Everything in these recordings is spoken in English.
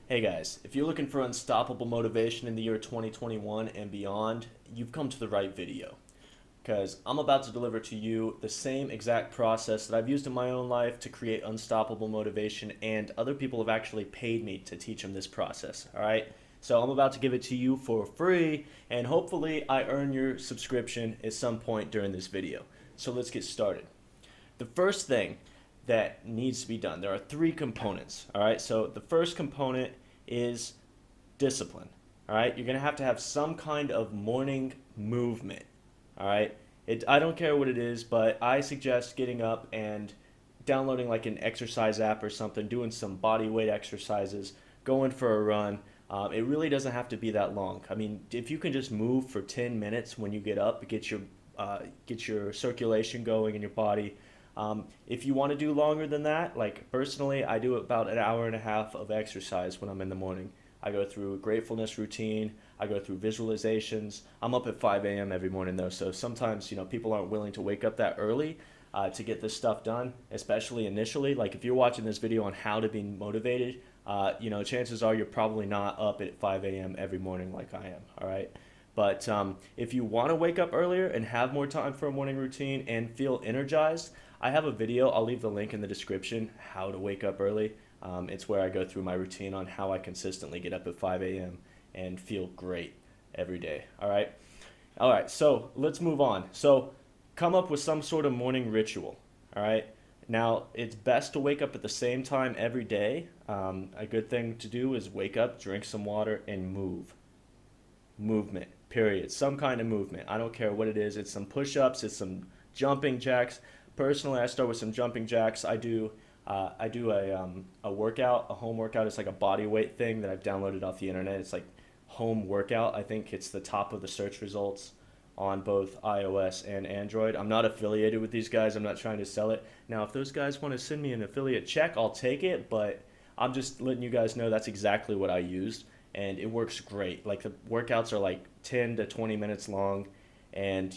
Hey guys, if you're looking for unstoppable motivation in the year 2021 and beyond, you've come to the right video. Because I'm about to deliver to you the same exact process that I've used in my own life to create unstoppable motivation, and other people have actually paid me to teach them this process. All right? So I'm about to give it to you for free, and hopefully, I earn your subscription at some point during this video. So let's get started. The first thing that needs to be done, there are three components. All right, so the first component is discipline. All right, you're gonna have to have some kind of morning movement. All right, I don't care what it is, but I suggest getting up and downloading like an exercise app or something, doing some body weight exercises, going for a run. It really doesn't have to be that long. I mean, if you can just move for 10 minutes when you get up, get your circulation going in your body. If you want to do longer than that, like personally, I do about an hour and a half of exercise when I'm in the morning. I go through a gratefulness routine. I go through visualizations. I'm up at 5 a.m. every morning though, so sometimes people aren't willing to wake up that early to get this stuff done, especially initially. Like if you're watching this video on how to be motivated, chances are you're probably not up at 5 a.m. every morning like I am. All right. But if you want to wake up earlier and have more time for a morning routine and feel energized, I have a video. I'll leave the link in the description, how to wake up early. It's where I go through my routine on how I consistently get up at 5 a.m. and feel great every day. All right. All right. So let's move on. So come up with some sort of morning ritual. All right. Now, it's best to wake up at the same time every day. A good thing to do is wake up, drink some water, and move. Movement, period. Some kind of movement. I don't care what it is. It's some push ups, it's some jumping jacks. Personally, I start with some jumping jacks. I do a workout, a home workout. It's like a body weight thing that I've downloaded off the internet. It's like home workout. I think it's the top of the search results on both iOS and Android. I'm not affiliated with these guys. I'm not trying to sell it. Now, if those guys want to send me an affiliate check, I'll take it, but I'm just letting you guys know that's exactly what I used, and it works great. Like the workouts are like 10 to 20 minutes long, and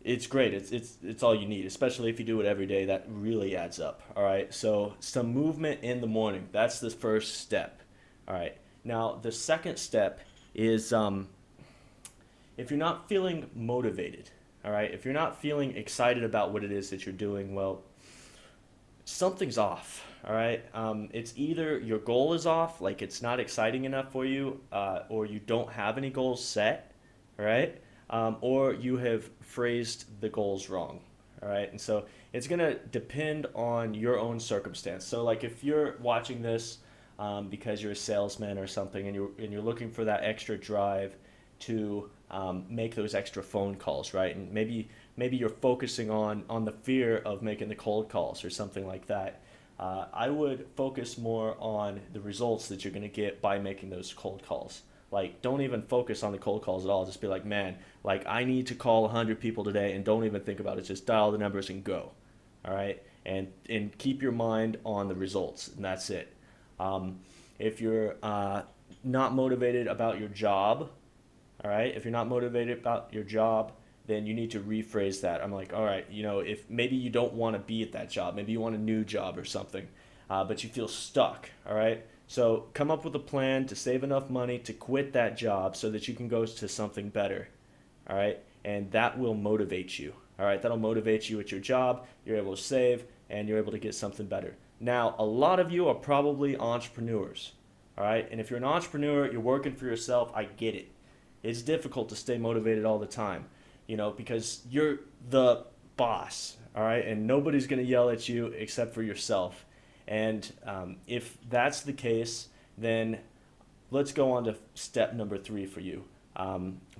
it's great. It's all you need, especially if you do it every day. That really adds up. All right. So some movement in the morning. That's the first step. All right. Now the second step is if you're not feeling motivated. All right. If you're not feeling excited about what it is that you're doing, well, something's off. All right. It's either your goal is off, like it's not exciting enough for you, or you don't have any goals set. All right. Or you have phrased the goals wrong. All right. And so it's going to depend on your own circumstance. So, like if you're watching this because you're a salesman or something, and you're looking for that extra drive to make those extra phone calls, right? And maybe you're focusing on the fear of making the cold calls or something like that. I would focus more on the results that you're going to get by making those cold calls. Like, don't even focus on the cold calls at all. Just be like, man, like I need to call 100 people today, and don't even think about it. Just dial the numbers and go. All right, and keep your mind on the results, and that's it. Um, if you're not motivated about your job, all right, if you're not motivated about your job, then you need to rephrase that. I'm like, all right, if maybe you don't want to be at that job, maybe you want a new job or something, but you feel stuck, all right? So come up with a plan to save enough money to quit that job so that you can go to something better, all right? And that will motivate you, all right? That'll motivate you at your job. You're able to save and you're able to get something better. Now, a lot of you are probably entrepreneurs, all right? And if you're an entrepreneur, you're working for yourself, I get it. It's difficult to stay motivated all the time, because you're the boss, all right? And nobody's going to yell at you except for yourself. And if that's the case, then let's go on to step number three for you.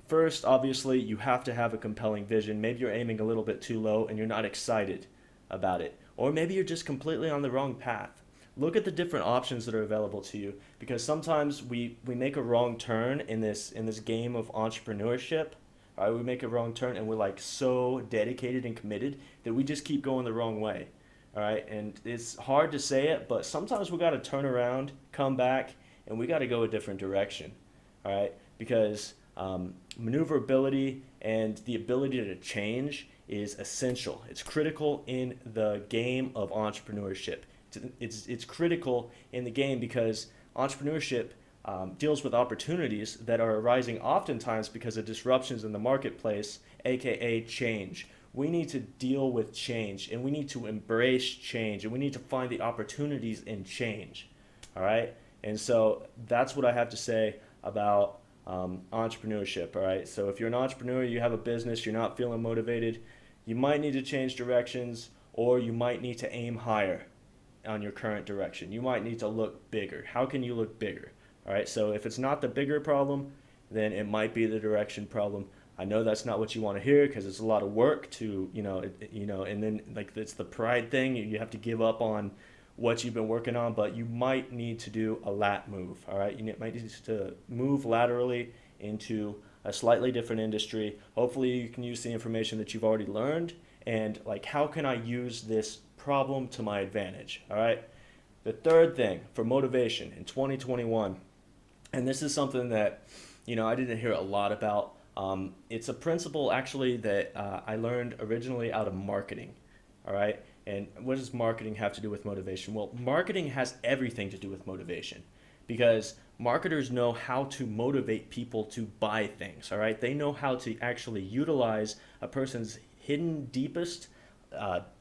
First, obviously, you have to have a compelling vision. Maybe you're aiming a little bit too low and you're not excited about it. Or maybe you're just completely on the wrong path. Look at the different options that are available to you, because sometimes we make a wrong turn in this game of entrepreneurship. All right, we make a wrong turn and we're like so dedicated and committed that we just keep going the wrong way. All right, and it's hard to say it, but sometimes we got to turn around, come back, and we got to go a different direction. All right, because maneuverability and the ability to change is essential. It's critical in the game of entrepreneurship. It's critical in the game because entrepreneurship deals with opportunities that are arising oftentimes because of disruptions in the marketplace, aka change. We need to deal with change, and we need to embrace change, and we need to find the opportunities in change. All right? And so that's what I have to say about entrepreneurship. All right? So if you're an entrepreneur, you have a business, you're not feeling motivated, you might need to change directions, or you might need to aim higher on your current direction. You might need to look bigger. How can you look bigger? All right, so if it's not the bigger problem, then it might be the direction problem. I know that's not what you want to hear because it's a lot of work to, and then like it's the pride thing. You have to give up on what you've been working on, but you might need to do a lat move. All right, you might need to move laterally into a slightly different industry. Hopefully, you can use the information that you've already learned and like how can I use this problem to my advantage. All right. The third thing for motivation in 2021, and this is something that I didn't hear a lot about. It's a principle actually that I learned originally out of marketing. All right. And what does marketing have to do with motivation? Well, marketing has everything to do with motivation because marketers know how to motivate people to buy things. All right. They know how to actually utilize a person's hidden, deepest,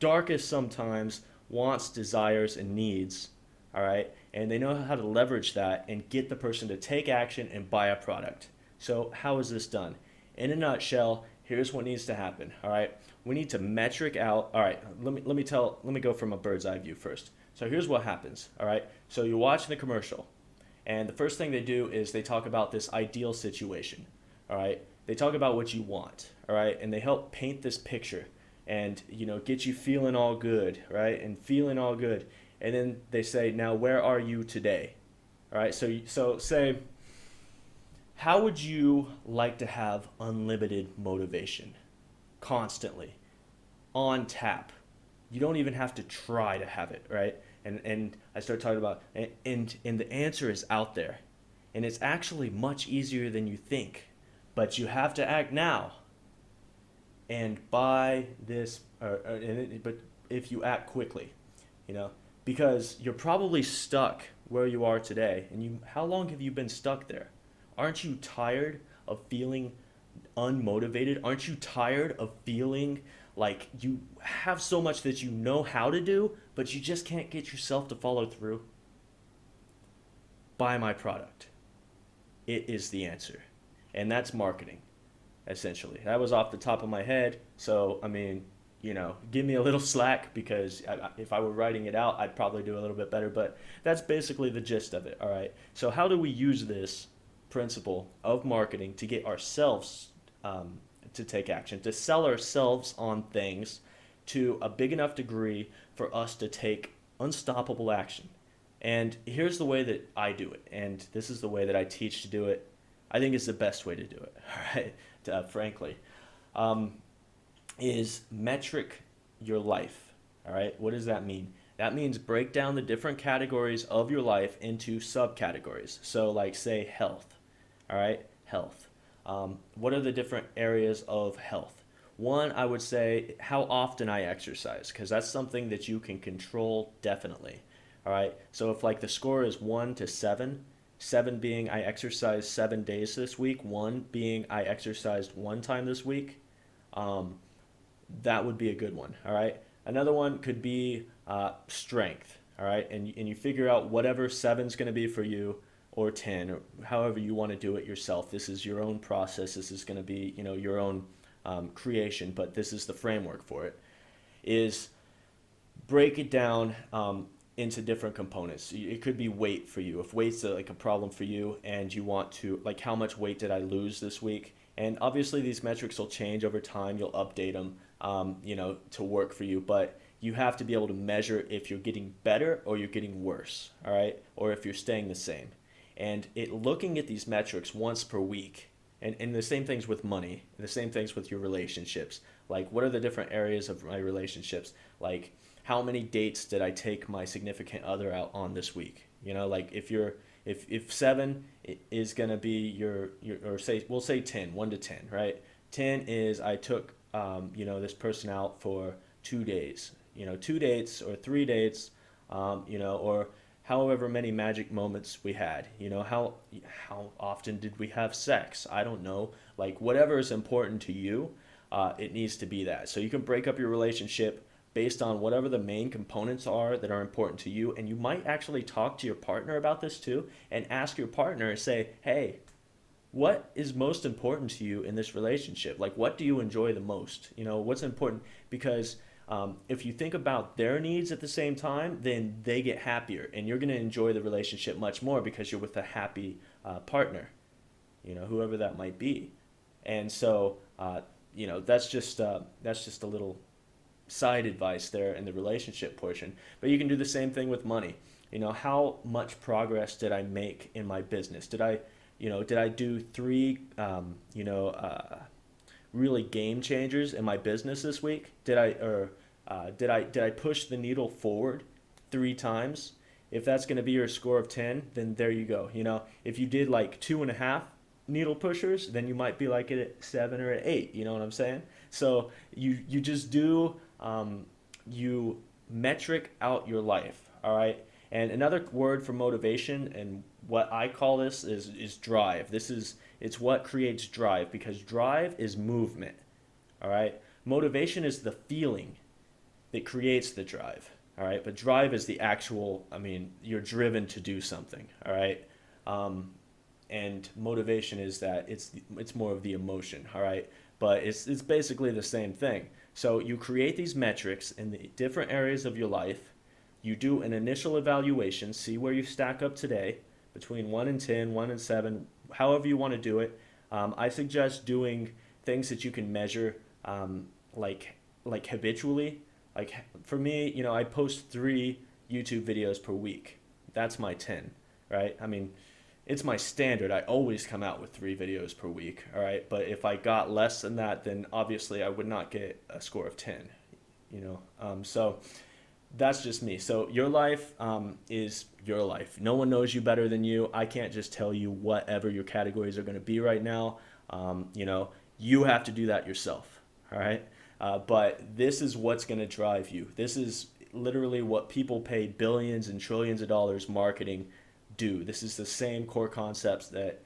darkest sometimes wants, desires, and needs. All right. And they know how to leverage that and get the person to take action and buy a product. So, how is this done? In a nutshell, here's what needs to happen. All right. We need to metric out. All right. Let me go from a bird's eye view first. So, here's what happens. All right. So, you're watching the commercial, and the first thing they do is they talk about this ideal situation. All right. They talk about what you want. All right. And they help paint this picture and, get you feeling all good. Right. And feeling all good. And then they say, now, where are you today? All right. So say, how would you like to have unlimited motivation constantly on tap? You don't even have to try to have it, right? And I start talking about, and the answer is out there. And it's actually much easier than you think. But you have to act now. And buy this, but if you act quickly, because you're probably stuck where you are today. And how long have you been stuck there? Aren't you tired of feeling unmotivated? Aren't you tired of feeling like you have so much that you know how to do, but you just can't get yourself to follow through? Buy my product. It is the answer. And that's marketing, essentially. That was off the top of my head. So, give me a little slack because if I were writing it out, I'd probably do a little bit better. But that's basically the gist of it, all right? So how do we use this principle of marketing to get ourselves to take action, to sell ourselves on things to a big enough degree for us to take unstoppable action? And here's the way that I do it, and this is the way that I teach to do it. I think it's the best way to do it, all right, frankly, is metric your life, all right? What does that mean? That means break down the different categories of your life into subcategories. So like say health, all right? Health. What are the different areas of health? One, I would say how often I exercise, because that's something that you can control definitely, all right? So if like the score is 1 to 7, 7 being I exercised 7 days this week, 1 being I exercised 1 time this week, that would be a good one, all right? Another one could be strength, all right? And you figure out whatever 7's going to be for you, or 10, or however you want to do it yourself. This is your own process. This is going to be, your own creation, but this is the framework for it, is break it down into different components. It could be weight for you. If weight's like a problem for you and you want to, like how much weight did I lose this week? And obviously these metrics will change over time. You'll update them, to work for you, but you have to be able to measure if you're getting better or you're getting worse, all right? Or if you're staying the same. And looking at these metrics once per week, and the same things with money, the same things with your relationships. Like, what are the different areas of my relationships? Like, how many dates did I take my significant other out on this week? Like if 7 is gonna be your or say we'll say 10, 1 to 10, right? 10 is I took this person out for 2 days, 2 dates or 3 dates, or however many magic moments we had. How often did we have sex? I don't know. Like whatever is important to you, it needs to be that. So you can break up your relationship based on whatever the main components are that are important to you, and you might actually talk to your partner about this too, and ask your partner, say, hey, what is most important to you in this relationship? Like, what do you enjoy the most? What's important? Because if you think about their needs at the same time, then they get happier, and you're going to enjoy the relationship much more because you're with a happy partner, whoever that might be. And so, that's just a little side advice there in the relationship portion. But you can do the same thing with money. How much progress did I make in my business? Did I do three, really game changers in my business this week? Did I push the needle forward 3 times? If that's going to be your score of 10, then there you go. If you did like 2.5 needle pushers, then you might be like at 7 or at 8. You know what I'm saying? So you just do you metric out your life. All right. And another word for motivation, and what I call this is drive. It's what creates drive, because drive is movement. All right. Motivation is the feeling that creates the drive. All right. But drive is the actual, you're driven to do something. All right. And motivation is that it's more of the emotion. All right. But it's basically the same thing. So you create these metrics in the different areas of your life. You do an initial evaluation, see where you stack up today between 1 and 10, 1 and 7, however you want to do it. I suggest doing things that you can measure, like habitually. Like for me, I post 3 YouTube videos per week. That's my 10, right? It's my standard. I always come out with 3 videos per week, all right? But if I got less than that, then obviously I would not get a score of 10, So that's just me. So your life is your life. No one knows you better than you. I can't just tell you whatever your categories are going to be right now. You have to do that yourself, all right? But this is what's going to drive you. This is literally what people pay billions and trillions of dollars marketing do. This is the same core concepts that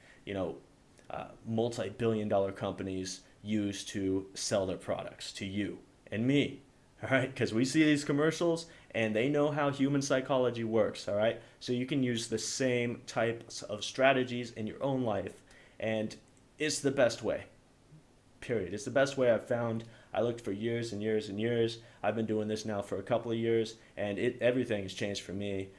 multi-billion-dollar companies use to sell their products to you and me. All right, because we see these commercials and they know how human psychology works. All right, so you can use the same types of strategies in your own life, and it's the best way. Period. It's the best way I've found. I looked for years and years and years. I've been doing this now for a couple of years, and everything has changed for me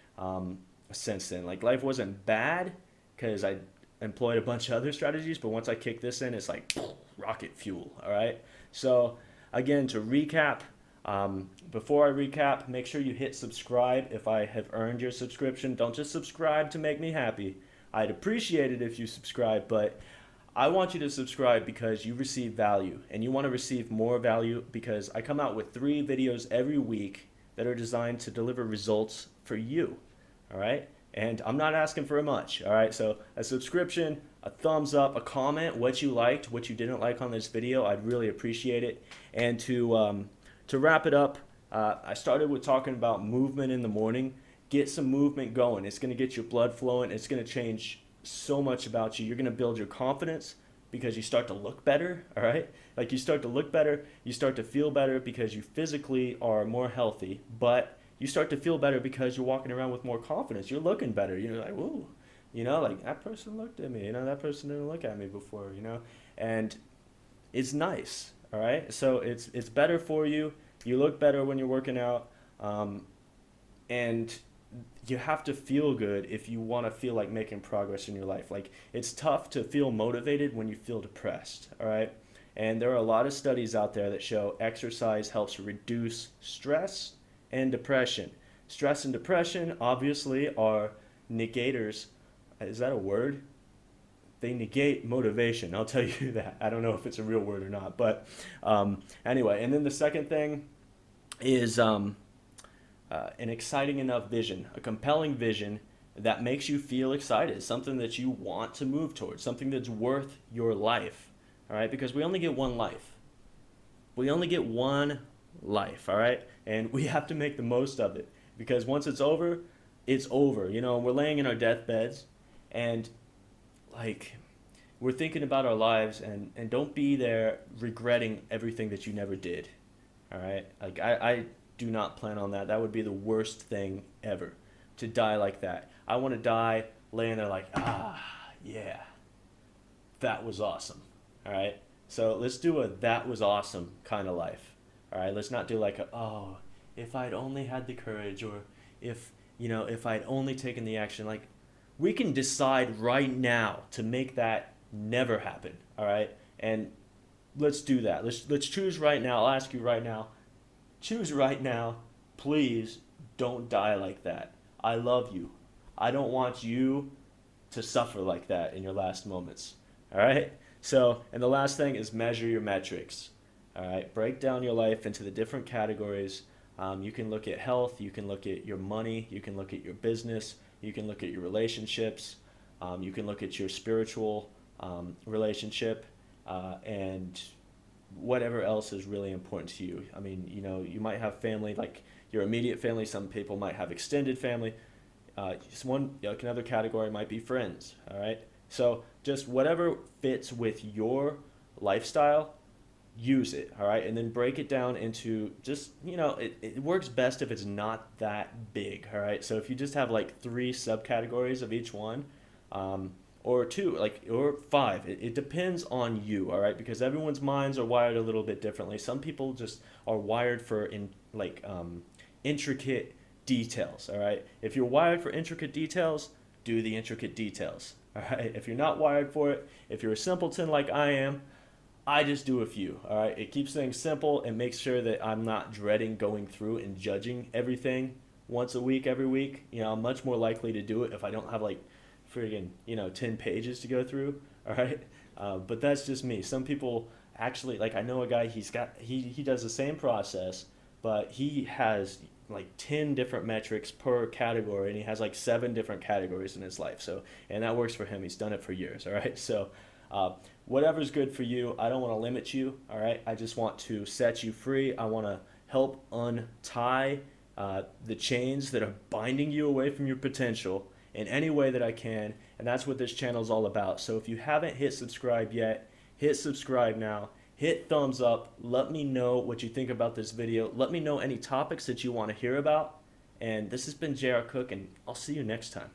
since then. Like life wasn't bad because I employed a bunch of other strategies, but once I kick this in, it's like rocket fuel. All right. So again, to recap. Before I recap, make sure you hit subscribe if I have earned your subscription. Don't just subscribe to make me happy. I'd appreciate it if you subscribe, but I want you to subscribe because you receive value, and you want to receive more value because I come out with 3 videos every week that are designed to deliver results for you. All right? And I'm not asking for much. All right? So a subscription, a thumbs up, a comment, what you liked, what you didn't like on this video. I'd really appreciate it. And to wrap it up, I started with talking about movement in the morning. Get some movement going. It's going to get your blood flowing. It's going to change so much about you. You're going to build your confidence because you start to look better, all right? Like you start to look better, you start to feel better because you physically are more healthy, but you start to feel better because you're walking around with more confidence. You're looking better. You're like, ooh, like that person looked at me. That person didn't look at me before, and it's nice, all right? So it's better for you. You look better when you're working out, and you have to feel good if you want to feel like making progress in your life. Like it's tough to feel motivated when you feel depressed, all right? And there are a lot of studies out there that show exercise helps reduce stress and depression. Stress and depression obviously are negators. Is that a word? They negate motivation. I'll tell you that. I don't know if it's a real word or not, but anyway. And then the second thing is an exciting enough vision, a compelling vision that makes you feel excited, something that you want to move towards, something that's worth your life, all right? Because we only get one life. We only get one life, all right? And we have to make the most of it because once it's over, it's over. We're laying in our deathbeds, and like we're thinking about our lives, and don't be there regretting everything that you never did. All right, like I do not plan on that. That would be the worst thing ever, to die like that. I want to die laying there like, yeah, that was awesome. All right, so let's do a that was awesome kind of life. All right, let's not do like if I'd only had the courage, or if I'd only taken the action. Like, we can decide right now to make that never happen. All right, and let's do that. Let's choose right now. I'll ask you right now. Choose right now. Please don't die like that. I love you. I don't want you to suffer like that in your last moments. All right? So, and the last thing is measure your metrics. All right? Break down your life into the different categories. You can look at health, you can look at your money, you can look at your business, you can look at your relationships, you can look at your spiritual relationship, and whatever else is really important to you. I mean, you might have family, like your immediate family. Some people might have extended family. Just one, like another category might be friends. All right. So just whatever fits with your lifestyle, use it. All right. And then break it down into just, it works best if it's not that big. All right. So if you just have like three subcategories of each one, um, or two, like, or five, it depends on you. All right. Because everyone's minds are wired a little bit differently. Some people just are wired for intricate details. All right. If you're wired for intricate details, do the intricate details. All right. If you're not wired for it, if you're a simpleton like I am, I just do a few. All right. It keeps things simple and makes sure that I'm not dreading going through and judging everything once a week, every week. I'm much more likely to do it if I don't have like friggin' 10 pages to go through. All right. But that's just me. Some people actually, like, I know a guy, he does the same process, but he has like 10 different metrics per category, and he has like 7 different categories in his life. So, and that works for him. He's done it for years. All right. So, uh, whatever's good for you. I don't want to limit you. All right. I just want to set you free. I want to help untie the chains that are binding you away from your potential in any way that I can. And that's what this channel is all about. So if you haven't hit subscribe yet, hit subscribe now. Hit thumbs up. Let me know what you think about this video. Let me know any topics that you want to hear about. And this has been JR Cook, and I'll see you next time.